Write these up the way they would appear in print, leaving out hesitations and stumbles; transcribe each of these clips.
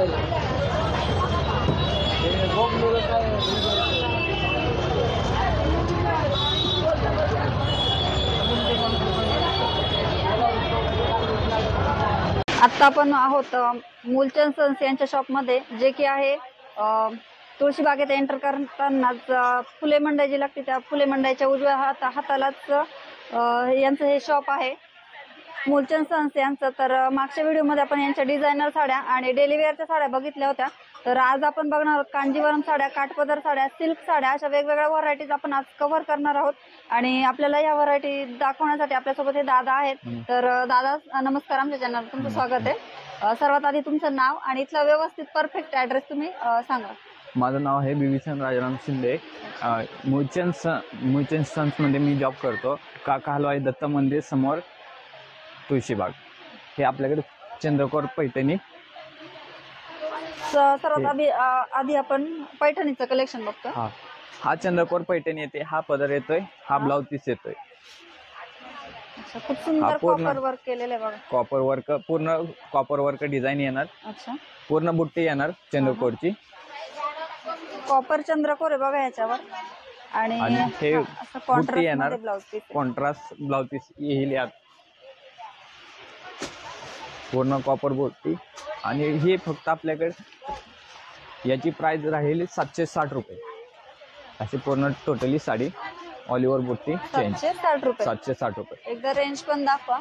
आता आपण आहोत मूलचंद सन्स यांच्या शॉपमध्ये, जे की आहे तुळशीबागेत एंटर करतानाच फुले मंडई जी लागते त्या फुले मंडईच्या उजव्या हातालाच यांचं हे शॉप आहे मूलचंद सन्स यांचं. तर मागच्या व्हिडिओमध्ये आपण यांच्या डिझायनर साड्या आणि डेली वेअरच्या साड्या बघितल्या होत्या. तर आज आपण बघणार आहोत कांजीवरम साड्या, काठपदर साड्या, सिल्क साड्या, अशा वेगवेगळ्या व्हरायटीज आपण आज कव्हर करणार आहोत. आणि आपल्याला या व्हरायटी दाखवण्यासाठी आपल्यासोबत हे दादा आहेत. तर दादा नमस्कार, आमच्या चॅनलवर तुमचं स्वागत आहे. सर्वात आधी तुमचं नाव आणि इथला व्यवस्थित परफेक्ट ॲड्रेस तुम्ही सांगा. माझं नाव आहे बिभीषण राजाराम शिंदे. मूलचंद सन्समध्ये मी जॉब करतो. काका हलवाई दत्त मंदिर समोर तुळशीबाग. हे आपल्याकडे चंद्रकोर पैठणी. सर्वात आधी आपण पैठणीचं कलेक्शन बघतो. हा चंद्रकोर पैठणी येते, हा पदर येतोय, हा ब्लाउज पीस येतोय. खूप सुंदर कॉपर वर्क केलेलं आहे बघा. कॉपर वर्क, पूर्ण कॉपर वर्क डिझाईन येणार. अच्छा, पूर्ण बुट्टी येणार चंद्रकोरची. कॉपर चंद्रकोर आहे बघा याच्यावर. आणि हे बुट्टी येणार, कॉन्ट्रास्ट ब्लाउज पीस येईल यात. पूर्ण कॉपर बुट्टी. आणि हे फक्त आपल्याकडे याची प्राइस राहील 760 रुपये. अशी पूर्ण टोटली साडी ऑल ओव्हर बुट्टी 760 रुपये. 760 रुपये. एकदा रेंज पण दाखवा.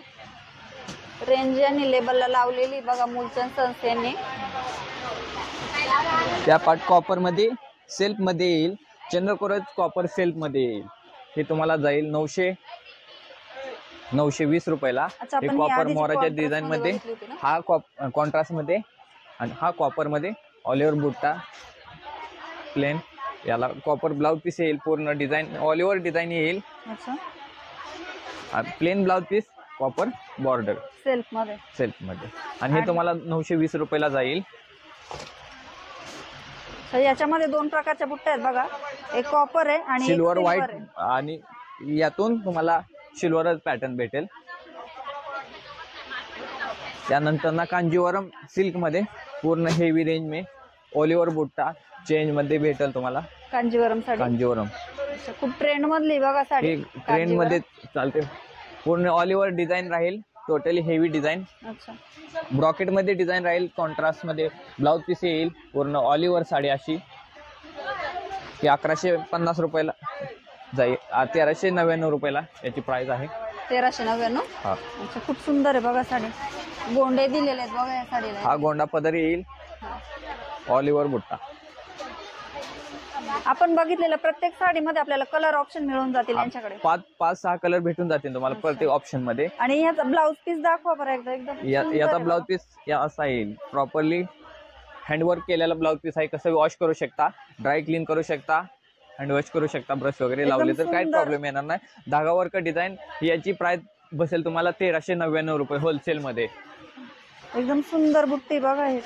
रेंज यांनी लेबलला लावलेली बघा मूलचंद सन्स यांनी. त्या पार्ट कॉपर मध्ये सेल्फ मध्ये येईल. चंद्रकोरच कॉपर सेल्फ मध्ये येईल. हे तुम्हाला जाईल 920 रुपयाला. हे कॉपर मोराच्या डिझाईन मध्ये, हा कॉन्ट्रास्ट मध्ये आणि हा कॉपर मध्ये ऑल ओव्हर बुट्टा प्लेन. याला कॉपर ब्लाउज पीस येईल. पूर्ण डिझाईन ऑल ओव्हर डिझाईन येईल. Plain blouse piece, copper border self मध्ये. आणि हे तुम्हाला 920 रुपयाला जाईल. याच्यामध्ये दोन प्रकारच्या बुट्ट्या आहेत बघा. एक कॉपर आहे आणि सिल्वर व्हाईट. आणि यातून तुम्हाला सिल्वरच पॅटर्न भेटेल. त्यानंतर ना कांजीवरम सिल्क मध्ये पूर्ण हेवी रेंज में ऑल ओव्हर बुट्टा चेंज मध्ये भेटेल तुम्हाला. कांजीवरम साडी, कांजीवरम खूप ट्रेंड मधली बघा साडी. ट्रेंड मध्ये चालते. पूर्ण ऑल ओव्हर डिझाईन राहील. Totally heavy design. ब्रॉकेट मध्ये डिझाईन राहील. कॉन्ट्रास्ट मध्ये ब्लाउज पीस येईल. पूर्ण ऑल ओव्हर साडी अशी. ती 1150 रुपयाला जाईल. 1399 रुपयाला याची प्राइस आहे. 1399. अच्छा, खूप सुंदर आहे बघा साडी. गोंडे दिलेले आहेत बघा या साडीला. हा गोंडा पदर येईल. ऑल ओव्हर बुट्टा. आपण बघितलेलं प्रत्येक साडीमध्ये आपल्याला कलर ऑप्शन मिळून जातील यांच्याकडे. 5-6 कलर भेटून जातील तुम्हाला प्रत्येक ऑप्शन मध्ये. आणि ह्याचा ब्लाउज पीस दाखवा बरं एकदा. एकदम याचा ब्लाउज पीस असा येईल. प्रॉपरली हँडवर्क केलेला ब्लाउज पीस आहे. कसं वॉश करू शकता, ड्राय क्लीन करू शकता, हँड वॉश करू शकता. ब्रश वगैरे लावले तर काही प्रॉब्लेम येणार नाही. धागा वर्क डिझाईन. याची प्राइस बसेल तुम्हाला 1399 रुपये होलसेल मध्ये. एकदम सुंदर बुट्टी बघा. हे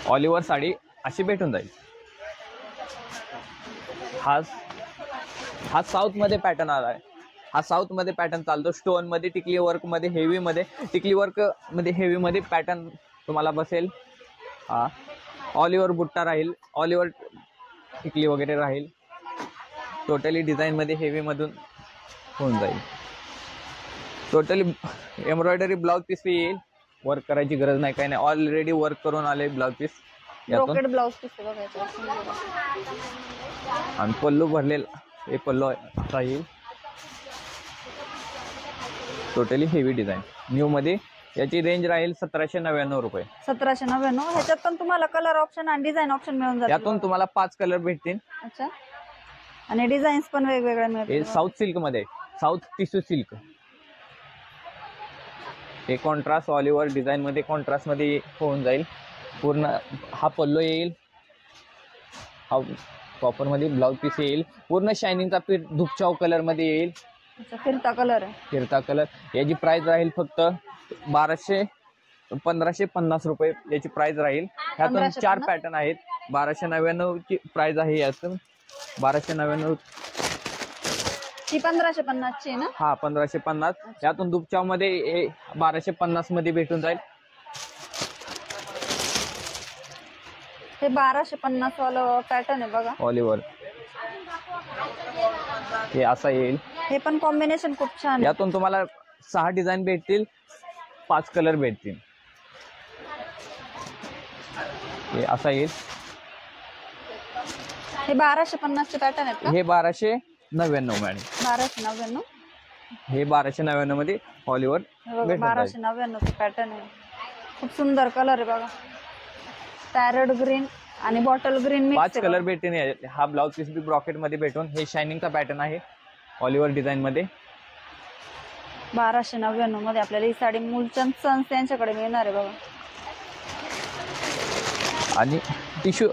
ऑल ओव्हर साडी अशी भेटून जाईल. हा साऊथ मध्ये पॅटर्न आलाय. हा साऊथ मध्ये पॅटर्न चालतो. स्टोन मध्ये, टिकली वर्क मध्ये, हेवी मध्ये. टिकली वर्क मध्ये हेवी मध्ये पॅटर्न तुम्हाला बसेल. हा ऑल ओव्हर बुट्टा राहील. ऑल ओव्हर टिकली वगैरे राहील. टोटली डिझाईन मध्ये हेवी मधून होऊन जाईल. टोटली एम्ब्रॉयडरी ब्लाउज पीस येईल. वर्क करायची गरज नाही, काही नाही. ऑलरेडी वर्क करून आले ब्लाउज पीस. ब्लाउज पीस आणि पल्लू भरलेला. हे पल्लू राहील. टोटली हेवी डिझाईन न्यू मध्ये. याची रेंज राहील 1799 रुपये. 1799. ह्याच्यात पण तुम्हाला कलर ऑप्शन आणि डिझाईन ऑप्शन मिळून जातील. यातून तुम्हाला 5 कलर भेटतील. अच्छा. आणि डिझाईन्स पण वेगवेगळ्या मिळतील. हे साऊथ सिल्क मध्ये, साऊथ टिश्यू सिल्क. हे कॉन्ट्रास्ट ऑल ओव्हर डिझाईन मध्ये, कॉन्ट्रास्ट मध्ये होऊन जाईल. पूर्ण हा पल्लो येईल. हा कॉपर मध्ये ब्लाउज पीस येईल. पूर्ण शायनिंगचा पीठ धुपचाव कलर मध्ये येईल. फिरता कलर आहे. फिरता कलर. याची प्राइस राहील फक्त 1550 रुपये याची प्राइस राहील. ह्यातून 4 पॅटर्न आहेत. 1299 ची प्राइस आहे. यातून 1299 ती 1550 ची ना. हा 1550. यातून दुपचाव मध्ये 1250 मध्ये भेटून जाईल. हे 1250 वालं पॅटर्न आहे बघा. ऑल ओव्हर हे असा येईल. हे पण कॉम्बिनेशन खूप छान आहे. यातून तुम्हाला 6 डिझाईन भेटतील, 5 कलर भेटतील. हे असा येईल. हे 1250 चे पॅटर्न आहेत का? हे 1299 मॅडम. 1299. हे 1299 मध्ये ऑल ओव्हर भेटून जाईल. 1299 चे पॅटर्न आहे. खूप सुंदर कलर आहे बघा. पॅरट ग्रीन आणि बॉटल ग्रीन मिक्स 5 कलर भेटतील. हा ब्लाउज पीस बी ब्रॉकेट मध्ये भेटून हे शायनिंगचा पॅटर्न आहे ऑल ओव्हर डिझाईन मध्ये. 1299 मध्ये आपल्याला ही साडी मूलचंद सन्स यांच्याकडे मिळणार आहे बघा. आणि टिश्यू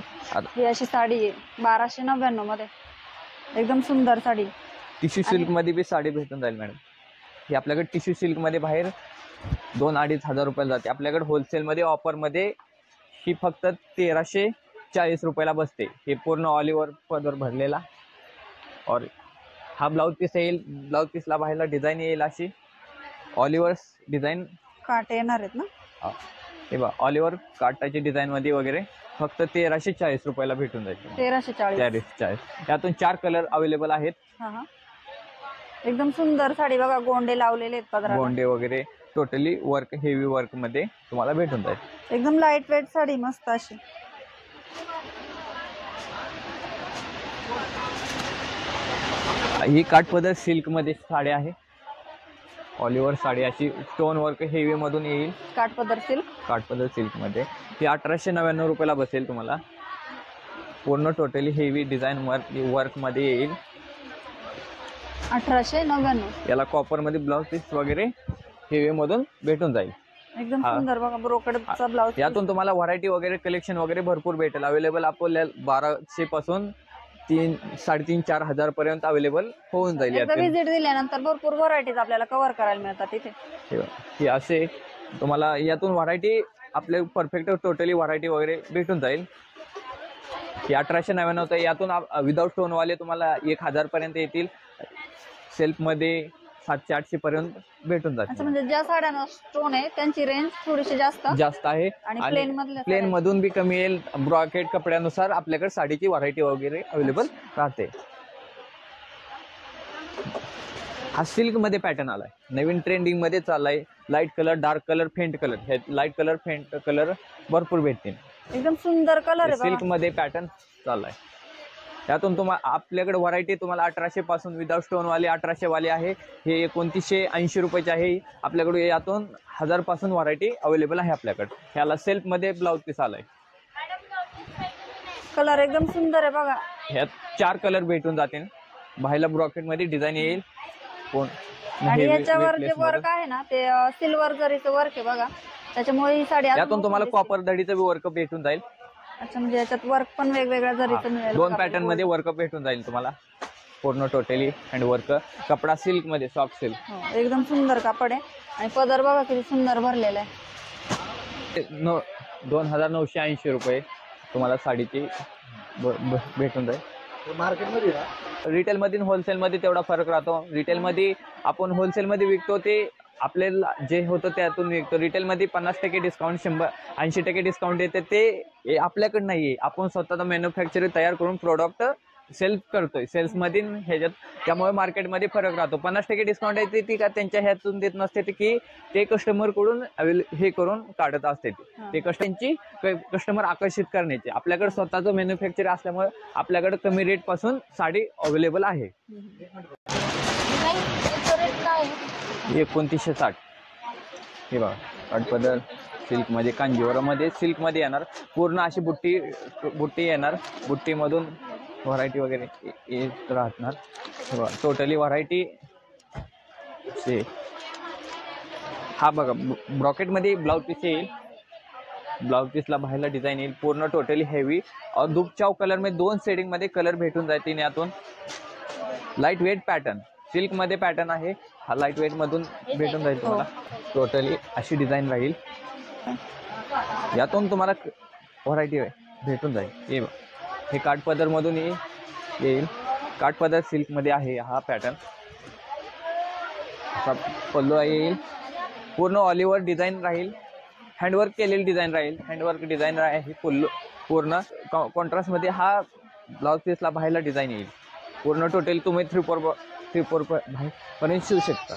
ही अशी साडी आहे 1299 मध्ये. एकदम सुंदर साडी. टिश्यू सिल्क मध्ये बी साडी भेटून जाईल मॅडम. ही आपल्याकडे टिश्यू सिल्क मध्ये बाहेर 2-2.5 हजार रुपयाला जाते. आपल्याकडे होलसेल मध्ये ऑफर मध्ये ही फक्त 1340 रुपयाला बसते. हे पूर्ण ऑल ओव्हर पदर भरलेला. और हा ब्लाउज पीस येईल. ब्लाउज पीसला बाहेरला डिझाईन येईल अशी ऑल ओव्हर डिझाईन काटे येणार आहेत ना. हे बघा ऑल ओव्हर काटाची डिझाईन मध्ये वगैरे फक्त 1340 रुपयाला भेटून जाईल. 1340. त्यातून 4 कलर अवेलेबल आहेत. एकदम सुंदर साडी बघा. गोंडे लावलेले आहेत पदराला. गोंडे वगैरे टोटली वर्क हेवी वर्क मध्ये तुम्हाला भेटून जाईल. एकदम लाईट वेट साडी मस्त अशी. ही काठपदर सिल्क मध्ये साडी आहे. ऑल ओव्हर साडी अशी स्टोन वर्क हेवी मधून येईल. काठपदर सिल्क मध्ये ही 1899 रुपयाला बसेल तुम्हाला. पूर्ण टोटली हेवी डिझाईन वर्क मध्ये येईल. 1899. याला कॉपर मध्ये ब्लाउज पीस वगैरे हेवी मधून भेटून जाईल. एकदम सुंदर बघा. ब्रोकेडचा ब्लाउज. यातून तुम्हाला व्हरायटी वगैरे कलेक्शन वगैरे भरपूर भेटेल. अवेलेबल आपल्याला 1200 पासून 3,500-4 हजार पर्यंत अवेलेबल होऊन जाईल. विजिट दिल्यानंतर भरपूर व्हरायटीज आपल्याला कव्हर करायला मिळतात इथे. हे असे तुम्हाला यातून व्हरायटी आपले परफेक्ट टोटली व्हरायटी वगैरे भेटून जाईल. ही 1899. यातून विदाउट स्टोन वाले तुम्हाला 1000 पर्यंत येतील. सेल्फ मध्ये 700-800 पर्यंत भेटून जाते. म्हणजे ज्या साड्यांना स्टोन आहे त्यांची रेंज थोडीशी जास्त आहे. आणि प्लेन मधून बी कमी येईल. ब्रॉकेट कपड्यानुसार आपल्याकडे साडीची व्हरायटी वगैरे अवेलेबल राहते. हा सिल्क मध्ये पॅटर्न आलाय. नवीन ट्रेंडिंग मध्ये चाललाय. Light colour, dark colour, faint colour. हे लाईट कलर, फेंट कलर भरपूर भेटतील. एकदम सुंदर कलर आहे. सिल्क मध्ये पॅटर्न चाललाय. त्यातून तुम्हाला आपल्याकडे व्हरायटी तुम्हाला 1800 पासून विदाउट स्टोन वाले 1800 वाले आहे. हे 2980 रुपयाचे आहे. आपल्याकडे यातून 1000 पासून व्हरायटी अवेलेबल आहे आपल्याकडे. ह्याला सेल्फ मध्ये ब्लाउज पीस आलाय. कलर एकदम सुंदर आहे बघा. ह्यात 4 कलर भेटून जातील. बाहेरला ब्रॉकेट मध्ये डिझाईन येईल. आणि याच्यावर जे वर्क आहे ना ते सिल्वर जरीचं वर्क आहे बघा. त्याच्यामुळे ही साडी यातून तुम्हाला कॉपर दडीचं बी वर्क भेटून जाईल. अच्छा, म्हणजे याच्यात वर्क पण वेगवेगळ्या जरीचं मिळेल. 2 पॅटर्न मध्ये वर्क भेटून जाईल तुम्हाला. पूर्ण टोटली हँड वर्क. कपडा सिल्क मध्ये, सॉफ्ट सिल्क. एकदम सुंदर कापड आहे. आणि पदर बघा किती सुंदर भरलेला आहे. 2980 रुपये तुम्हाला साडीची भेटून जाईल. मार्केटमध्ये रिटेल मध्ये होलसेल मध्ये तेवढा फरक राहतो. रिटेल मध्ये आपण होलसेल मध्ये विकतो ते आपल्याला जे होतं त्यातून विकतो. रिटेल मध्ये 50% डिस्काउंट, 80% डिस्काउंट येते. ते आपल्याकडे नाहीये. आपण स्वतःचा मॅन्युफॅक्चर तयार करून प्रोडक्ट सेल करतोय. सेल्स मध्ये ह्याच्यात त्यामुळे मार्केटमध्ये फरक राहतो. 50% डिस्काउंट येते ती का त्यांच्या ह्यातून देत नसते की ते कस्टमर कडून हे करून काढत असते. ते कस्टमर आकर्षित करण्याचे. आपल्याकडे स्वतःचं मॅन्युफॅक्चर असल्यामुळे आपल्याकडे कमी रेट पासून साडी अवेलेबल आहे. 2960. हे बघा काठपदर सिल्क मध्ये, कांजीवरम मध्ये, सिल्क मध्ये येणार. पूर्ण अशी बुट्टी येणार. बुट्टी मधून व्हरायटी वगैरे येत राहणार. Totally variety. हा बघा ब्रॉकेट मध्ये ब्लाउज पीस येईल. ब्लाउज पीसला बाहेरला डिझाईन येईल. पूर्ण टोटली हेवी और दुपचाव कलर मध्ये 2 शेडिंग मध्ये कलर भेटून जातील. यातून लाईट वेट पॅटर्न सिल्क मध्ये पॅटर्न आहे. हा लाईट वेट मधून भेटून जाईल तुम्हाला. टोटली अशी डिझाईन राहील. यातून तुम्हाला व्हरायटी भेटून जाईल. हे काठपदर मधून येईल. काठपदर सिल्क मध्ये आहे हा पॅटर्न. पल्लू येईल. पूर्ण ऑल ओव्हर डिझाईन राहील. हँडवर्क केलेली डिझाईन राहील. हँडवर्क डिझाईन आहे. पूर्ण कॉन्ट्रास्ट मध्ये हा ब्लाउज पीसला बाहेरला डिझाईन येईल. पूर्ण टोटल तुम्ही 3/4 पर्यंत शिवू शकता.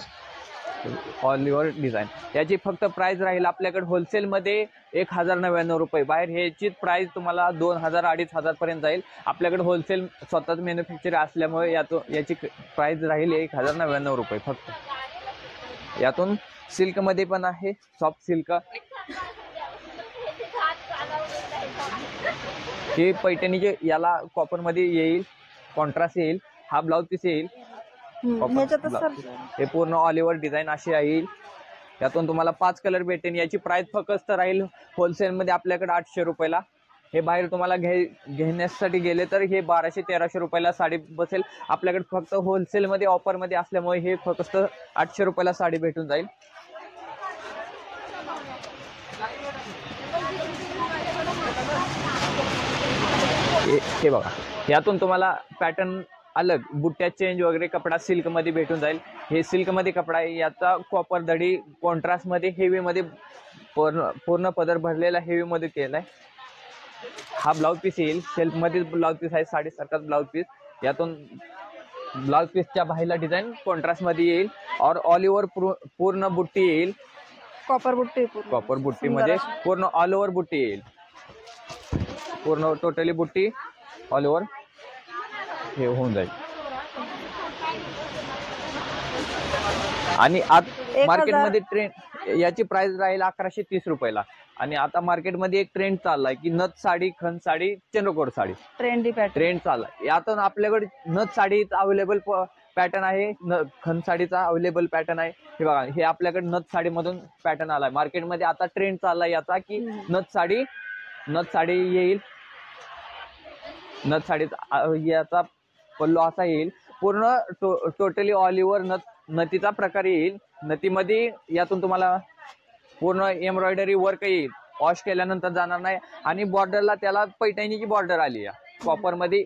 All over design. याची फक्त प्राइस राहील आपल्याकडे होलसेलमध्ये 1099 रुपये. बाहेर ह्याची प्राइस तुम्हाला 2000-2500 पर्यंत जाईल. आपल्याकडे होलसेल स्वतःच मॅन्युफॅक्चर असल्यामुळे याची प्राइस राहील 1099 रुपये फक्त. यातून सिल्कमध्ये पण आहे, सॉफ्ट सिल्क. हे पैठणीचे याला कॉपरमध्ये येईल, कॉन्ट्रास्ट येईल. हा ब्लाउज पीस येईल. हे पूर्ण ऑल ओव्हर डिझाईन अशी येईल. यातून तुम्हाला 5 कलर भेटेल. याची प्राइस फक्त राहील होलसेलमध्ये आपल्याकडे 800 रुपयाला. हे बाहेर तुम्हाला घेण्यासाठी गेले तर हे 1200-1300 रुपयाला साडी बसेल. आपल्याकडे फक्त होलसेलमध्ये ऑफरमध्ये असल्यामुळे हे फक्त 800 रुपयाला साडी भेटून जाईल. हे बघा, यातून तुम्हाला पॅटर्न अलग, बुट्ट्या चेंज वगैरे कपडा सिल्क मध्ये भेटून जाईल. हे सिल्क मध्ये कपडा आहे. याचा कॉपर दडी कॉन्ट्रास्ट मध्ये हेवी मध्ये पूर्ण पदर भरलेला हेवी मध्ये केलाय. हा ब्लाउज पीस येईल. सेल्फ मध्ये ब्लाउज पीस आहे, साडीसारखाच ब्लाउज पीस. यातून ब्लाउज पीसच्या बाहेरला डिझाईन कॉन्ट्रास्ट मध्ये येईल. और ऑल ओव्हर पूर्ण बुट्टी येईल. कॉपर बुट्टी मध्ये पूर्ण ऑल ओव्हर बुट्टी येईल. पूर्ण टोटली बुट्टी ऑल ओव्हर हे होऊन जाईल. आणि आता मार्केटमध्ये ट्रेंड याची प्राइस राहील 1130 रुपयाला. आणि आता मार्केटमध्ये एक ट्रेंड चाललाय की नथ साडी, खण साडी, चंद्रकोर साडी ट्रेंड चाललाय. यातून आपल्याकडे नथ साडी अवेलेबल पॅटर्न आहे, खण साडीचा अवेलेबल पॅटर्न आहे. हे बघा, हे आपल्याकडे नथ साडी मधून पॅटर्न आलाय. मार्केटमध्ये आता ट्रेंड चाललाय याचा की नथ साडी येईल. नथ साडीचा याचा पल्लू असा येईल. पूर्ण टोटली ऑल ओव्हर नथीचा प्रकार येईल. नथीमध्ये यातून तुम्हाला पूर्ण एम्ब्रॉयडरी वर्क येईल. वॉश केल्यानंतर जाणार नाही. आणि बॉर्डरला त्याला पैठणीची बॉर्डर आली आहे कॉपर मध्ये.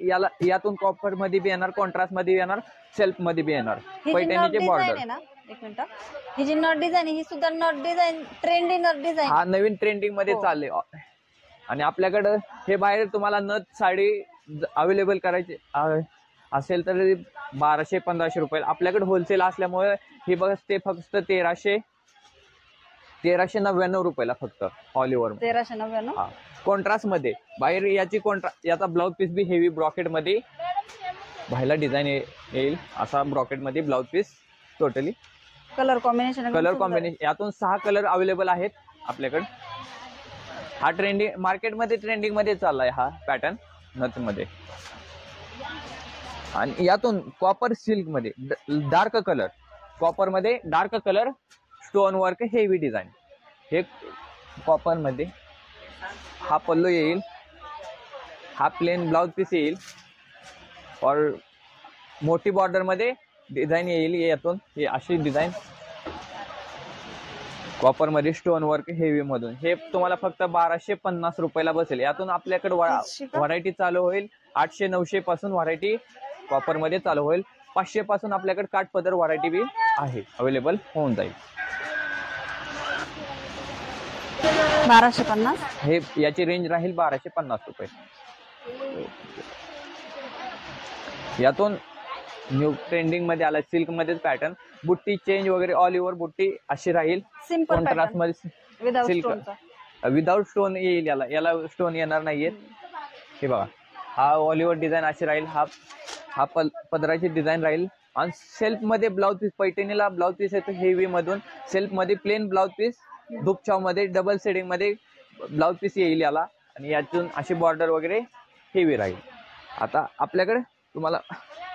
यातून कॉपर मध्ये बी येणार, कॉन्ट्रास्ट मध्ये येणार, सेल्फ मध्ये बी येणार पैठणीची बॉर्डर. एक मिनिट, ही जी नट डिझाईन ही सुद्धा nut design trendy nut design हा नवीन ट्रेंडिंग मध्ये चालले. आणि आपल्याकडे हे बाहेर तुम्हाला नथ साडी अवेलेबल करायची असेल तर 1200-1500 रुपये. आपल्याकडे होलसेल असल्यामुळे हे बघ ते फक्त 1399 रुपयाला फक्त ऑल ओव्हर. 1399. कॉन्ट्रास्ट मध्ये बाहेर याचा ब्लाउज पीस बी हेवी ब्रॉकेट मध्ये बाहेरला डिझाईन येईल. असा ब्रॉकेट मध्ये blouse piece totally colour combination यातून 6 कलर अवेलेबल आहेत आपल्याकडे. हा मार्केटमध्ये ट्रेंडिंग मध्ये चाललाय हा पॅटर्न नथ मध्ये. आणि यातून कॉपर सिल्क मध्ये डार्क कलर, कॉपर मध्ये dark colour, stone work, heavy design. हे कॉपर मध्ये हा पल्लू येईल. हा प्लेन ब्लाउज पीस येईल. और मोठी बॉर्डर मध्ये डिझाईन येईल. यातून हे अशी डिझाईन कॉपर मध्ये स्टोन वर्क हेवी मधून. हे तुम्हाला फक्त 1250 रुपयाला बसेल. यातून आपल्याकडे व्हरायटी चालू होईल. 800-900 पासून व्हरायटी कॉपर मध्ये चालू होईल. 500 पासून आपल्याकडे काठपदर व्हरायटी बी आहे, अवेलेबल होऊन जाईल. 1250. हे याची रेंज राहील 1250 रुपये. यातून न्यू ट्रेंडिंग मध्ये आला सिल्क मध्ये पॅटर्न. बुट्टी चेंज वगैरे ऑल ओव्हर बुट्टी अशी राहील. कॉन्ट्रास्ट मध्ये सिल्क विदाउट स्टोन येईल. याला स्टोन येणार नाहीये. हे बघा, हा ऑल ओव्हर डिझाईन अशी राहील. हा पदराची डिझाईन राहील. आणि सेल्फ मध्ये ब्लाउज पीस, पैठणीला ब्लाउज पीस येतो हेवी मधून. सेल्फ मध्ये प्लेन ब्लाउज पीस, धूपछाव मध्ये डबल शेडिंग मध्ये ब्लाउज पीस येईल याला. आणि यातून अशी बॉर्डर वगैरे हेवी राहील. आता आपल्याकडे तुम्हाला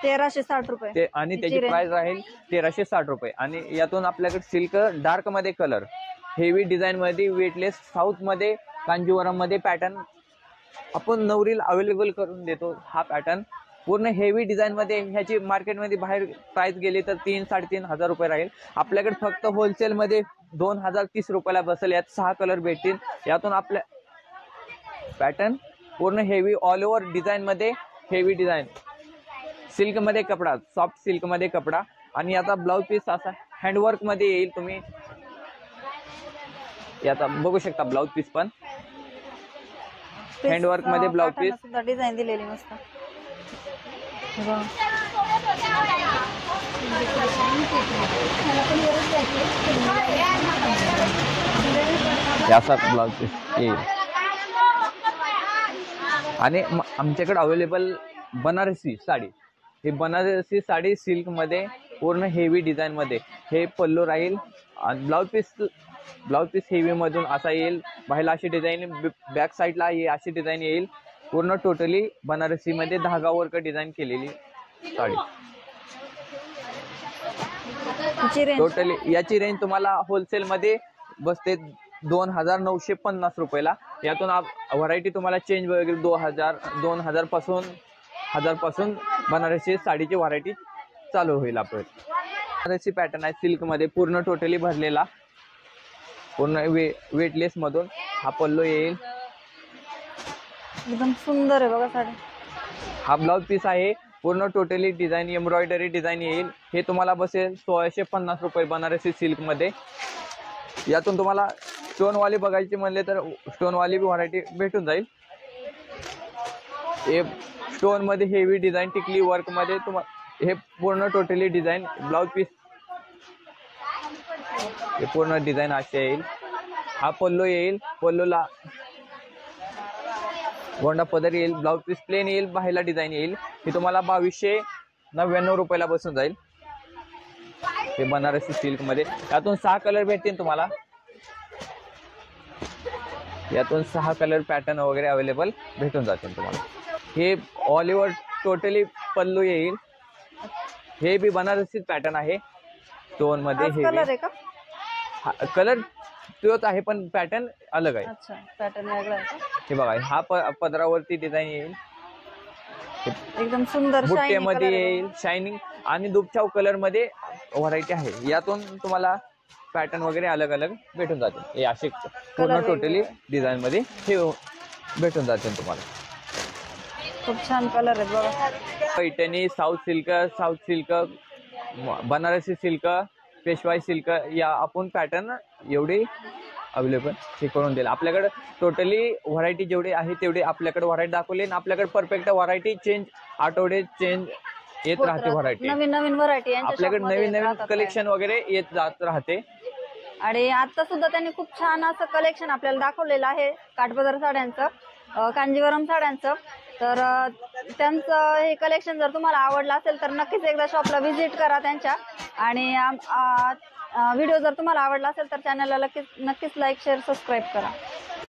1360 रुपये आणि त्याची प्राइस राहील 1360 रुपये. आणि यातून आपल्याकडे सिल्क डार्क मध्ये कलर, हेवी डिझाईन मध्ये, वेटलेस, साऊथ मध्ये, कांजीवरम मध्ये पॅटर्न आपण नवरीला अवेलेबल करून देतो. हा पॅटर्न पूर्ण हेवी डिझाईन मध्ये. ह्याची मार्केटमध्ये बाहेर प्राइस गेली तर 3-3.5 रुपये राहील. आपल्याकडे फक्त होलसेल मध्ये 2030 रुपयाला बसेल. यात 6 कलर भेटतील. यातून आपल्या पॅटर्न पूर्ण हेवी ऑल ओव्हर डिझाईन मध्ये, हेवी डिझाईन सिल्क मध्ये कपडा, सॉफ्ट सिल्क मध्ये कपडा. आणि याचा ब्लाउज पीस असा हँडवर्क मध्ये येईल. तुम्ही याचा बघू शकता ब्लाउज पीस पण हँडवर्क मध्ये ब्लाउज पीस सुद्धा डिझाईन दिलेली मस्त. हे बघा. याचा ब्लाउज पीस येईल. आणि आमच्याकडे अवेलेबल बनारसी साडी. ही बनारसी साडी सिल्क मध्ये पूर्ण हेवी डिझाईन मध्ये हे पल्लू राहील. ब्लाउज पीस हेवी मधून असा येईल. बाहेरला अशी डिझाईन, बॅक साईडला अशी डिझाईन येईल. पूर्ण टोटली बनारसी मध्ये धागा वर्क डिझाईन केलेली साडी. टोटली याची रेंज तुम्हाला होलसेल मध्ये बसते 2950 रुपयाला. यातून व्हरायटी तुम्हाला चेंज वगैरे 2000 पासून बनारसी साडीची व्हरायटी चालू होईल. आपलं बनारसी पॅटर्न आहे सिल्क मध्ये पूर्ण टोटली भरलेला, पूर्ण वेटलेस मधून हा पल्लू येईल. एकदम सुंदर आहे बघा साडी. हा ब्लाउज पीस आहे. पूर्ण टोटली डिझाईन एम्ब्रॉयडरी डिझाईन येईल. हे तुम्हाला बसेल 1650 रुपये बनारसी सिल्क मध्ये. यातून तुम्हाला स्टोनवाली बघायची म्हणले तर स्टोनवाली व्हरायटी भेटून जाईल. हे स्टोन मध्ये हेवी डिझाईन टिकली वर्क मध्ये तुम्हाला हे पूर्ण टोटली डिझाईन ब्लाउज पीस हे पूर्ण डिझाईन असे येईल. हा पल्लू येईल. पल्लूला गोंडा पदर येईल. ब्लाउज पीस प्लेन येईल. बाहेरला डिझाईन येईल. हे तुम्हाला 2299 रुपयाला बसून जाईल. हे बनारसी सिल्क मध्ये. यातून 6 कलर भेटतील तुम्हाला. यातून 6 कलर पॅटर्न वगैरे अवेलेबल भेटून जातील तुम्हाला. हे ऑल ओव्हर टोटली पल्लू येईल. हे बी बनारसी पॅटर्न आहे स्टोन मध्ये. हे कलर तोच आहे पण पॅटर्न अलग आहे. अच्छा, पॅटर्न वेगळा आहे. हे बघा हा पदरावरती डिझाईन येईल. एकदम सुंदर बुट्टेमध्ये येईल शायनिंग आणि दुपछाव कलर मध्ये व्हरायटी आहे. यातून तुम्हाला पॅटर्न वगैरे अलग अलग भेटून जातील. हे असे पूर्ण टोटली डिझाईन मध्ये हे भेटून जातील तुम्हाला. खूप छान कलर आहेत बघा. Paithani, south silk, Banarasi silk, पेशवाई सिल्क या आपण पॅटर्न एवढे अवेलेबल हे करून देईल. आपल्याकडे टोटली व्हरायटी जेवढी आहे तेवढी आपल्याकडे व्हरायटी दाखवली. आणि आपल्याकडे परफेक्ट व्हरायटी चेंज आठवडे चेंज येत राहते. व्हरायटी नवीन व्हरायटी आपल्याकडे नवीन कलेक्शन वगैरे येत जात राहते. आणि आता सुद्धा त्यांनी खूप छान असं कलेक्शन आपल्याला दाखवलेलं आहे काठपदर साड्यांचं, कांजीवरम साड्यांचं. तर त्यांचं हे कलेक्शन जर तुम्हाला आवडलं असेल तर नक्कीच एकदा शॉपला व्हिजिट करा त्यांच्या. आणि व्हिडिओ जर तुम्हाला आवडला असेल तर चॅनलला नक्कीच लाईक, शेअर, सबस्क्राईब करा.